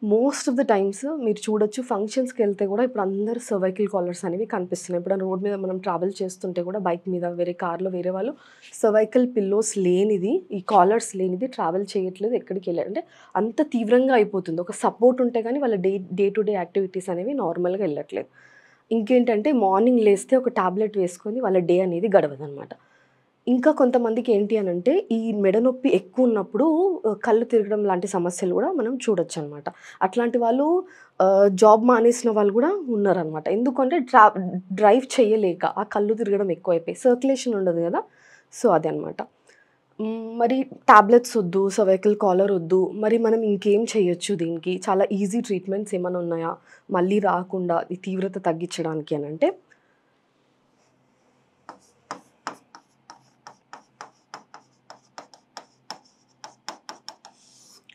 Most of the times మీరు చూడొచ్చు ఫంక్షన్స్‌కి వెళ్తే కూడా ఇప్పుడు అందరూ సర్వైకల్ కాలర్స్ అనేవి కనిపిస్తున్నాయి. ఎప్పుడైనా రోడ్ మీద మనం ట్రావెల్ చేస్తుంటే కూడా బైక్ మీద వేరే కార్‌లో వేరే వాళ్ళు సర్వైకల్ పిల్లోస్ లేనిది, ఈ కాలర్స్ లేనిది ట్రావెల్ చేయట్లేదు. ఎక్కడికెళ్ళారు అంటే అంత తీవ్రంగా అయిపోతుంది. ఒక సపోర్ట్ ఉంటే గానీ వాళ్ళ డే టు డే యాక్టివిటీస్ అనేవి నార్మల్‌గా ఎళ్ళట్లేదు. ఇంకేంటంటే మార్నింగ్ లేస్తే ఒక టాబ్లెట్ వేసుకొని వాళ్ళ డే అనేది గడవదనమాట. ఇంకా కొంతమందికి ఏంటి అనంటే, ఈ మెడ నొప్పి ఎక్కువున్నప్పుడు కళ్ళు తిరగడం లాంటి సమస్యలు గూడా మనం చూడొచ్చనమాట. అట్లాంటి వాళ్ళు జాబ్ మానేసిన వాళ్ళు గూడా ఉన్నారనమాట. ఎందుకంటే డ్రైవ్ చేయలేక, ఆ కళ్ళు తిరగడం ఎక్కువైపోయి, సర్క్యులేషన్ ఉండదు గదా! సో, అదనమాట. మరి టాబ్లెట్స్ ఒద్దు, సర్వైకల్ కాలర్ ఒద్దు. మరి మనం ఇంకేం చేయొచ్చు దీనికి? చాలా ఈజీ ట్రీట్మెంట్స్ ఏమన్నా ఉన్నాయా? మళ్ళీ రాకుండా ఈ తీవ్రత తగ్గించడానికి అనంటే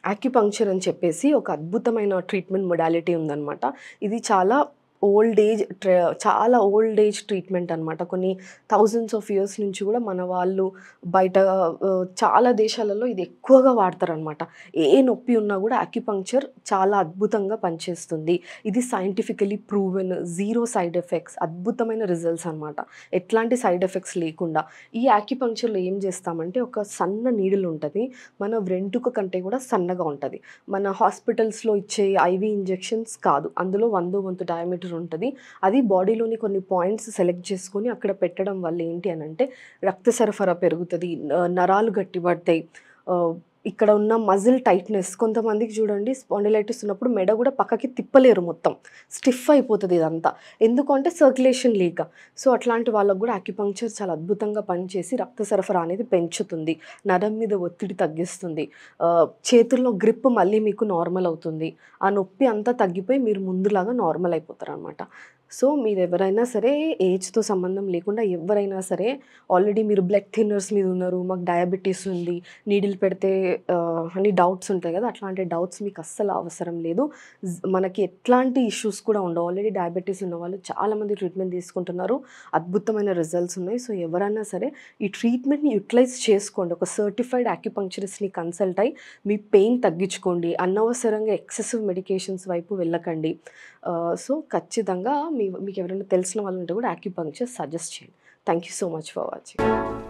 యాక్యుపంక్చర్ అని చెప్పేసి ఒక అద్భుతమైన ట్రీట్మెంట్ మొడాలిటీ ఉందనమాట. ఇది చాలా చాలా ఓల్డ్ ఏజ్ ట్రీట్మెంట్ అనమాట. కొన్ని థౌసండ్స్ ఆఫ్ ఇయర్స్ నుంచి కూడా మన వాళ్ళు బయట చాలా దేశాలలో ఇది ఎక్కువగా వాడతారనమాట. ఏ నొప్పి ఉన్నా కూడా యాక్యుపంక్చర్ చాలా అద్భుతంగా పనిచేస్తుంది. ఇది scientifically proven, zero side effects, అద్భుతమైన రిజల్ట్స్ అనమాట. ఎట్లాంటి సైడ్ ఎఫెక్ట్స్ లేకుండా. ఈ యాక్యుపంక్చర్‌లో ఏం చేస్తామంటే ఒక సన్న నీడిల్ ఉంటది. మన వెంట్రుక కంటే కూడా సన్నగా ఉంటది. మన హాస్పిటల్స్‌లో ఇచ్చే ఐవీ ఇంజెక్షన్స్ కాదు. అందులో 100 వంతు డయామీటర్ ఉంటది. అది బాడీలోని కొన్ని పాయింట్స్ సెలెక్ట్ చేసుకొని అక్కడ పెట్టడం వల్ల ఏంటి అనంటే రక్త సరఫరా పెరుగుతది. నరాలు గట్టిపడతాయి. ఇక్కడ ఉన్న మజిల్ టైట్‌నెస్ కొంతమందికి చూడండి స్పాండిలైటిస్ ఉన్నప్పుడు మెడ గూడా పక్కకి తిప్పలేరు మొత్తం. స్టిఫ్ అయిపోతది ఇదంతా. ఎందుకు అంటే సర్క్యులేషన్ లేక. సో, అట్లాంటి వాళ్ళకి గూడా యాక్యుపంక్చర్ చాలా అద్భుతంగా పనిచేసి రక్త సరఫరా అనేది పెంచుతుంది. నరం మీద ఒత్తిడి తగ్గిస్తుంది. చేతుల్లో గ్రిప్ మళ్ళీ మీకు నార్మల్ అవుతుంది. ఆ నొప్పి అంతా తగ్గిపోయి మీరు ముందులాగా నార్మల్ అయిపోతారనమాట. సో, మీరెవరైనా సరే ఏజ్‌తో సంబంధం లేకుండా ఎవ్వరైనా సరే ఆల్రెడీ మీరు బ్లడ్ థిన్నర్స్ మీద ఉన్నారు, మాకు డయాబెటిస్ ఉంది, నీడిల్ పెడితే అని డౌట్స్ ఉంటాయి గదా! అట్లాంటి డౌట్స్ మీకు అస్సలు అవసరం లేదు. మనకి ఎట్లాంటి ఇష్యూస్ కూడా ఉండవు. ఆల్రెడీ డయాబెటిస్ ఉన్నవాళ్ళు చాలామంది ట్రీట్మెంట్ తీసుకుంటున్నారు. అద్భుతమైన రిజల్ట్స్ ఉన్నాయి. సో, ఎవరైనా సరే ఈ ట్రీట్మెంట్‌ని యుటిలైజ్ చేసుకోండి. ఒక సర్టిఫైడ్ యాక్యుపంక్చరిస్ట్‌ని కన్సల్ట్ అయ్యి మీ పెయిన్ తగ్గించుకోండి. అనవసరంగా ఎక్సెసివ్ మెడికేషన్స్ వైపు వెళ్ళకండి. సో, ఖచ్చితంగా మీకెవరైనా తెలిసిన వాళ్ళు ఉంటే కూడా యాక్యుపంక్చర్ సజెస్ట్ చేయండి. Thank you so much for watching.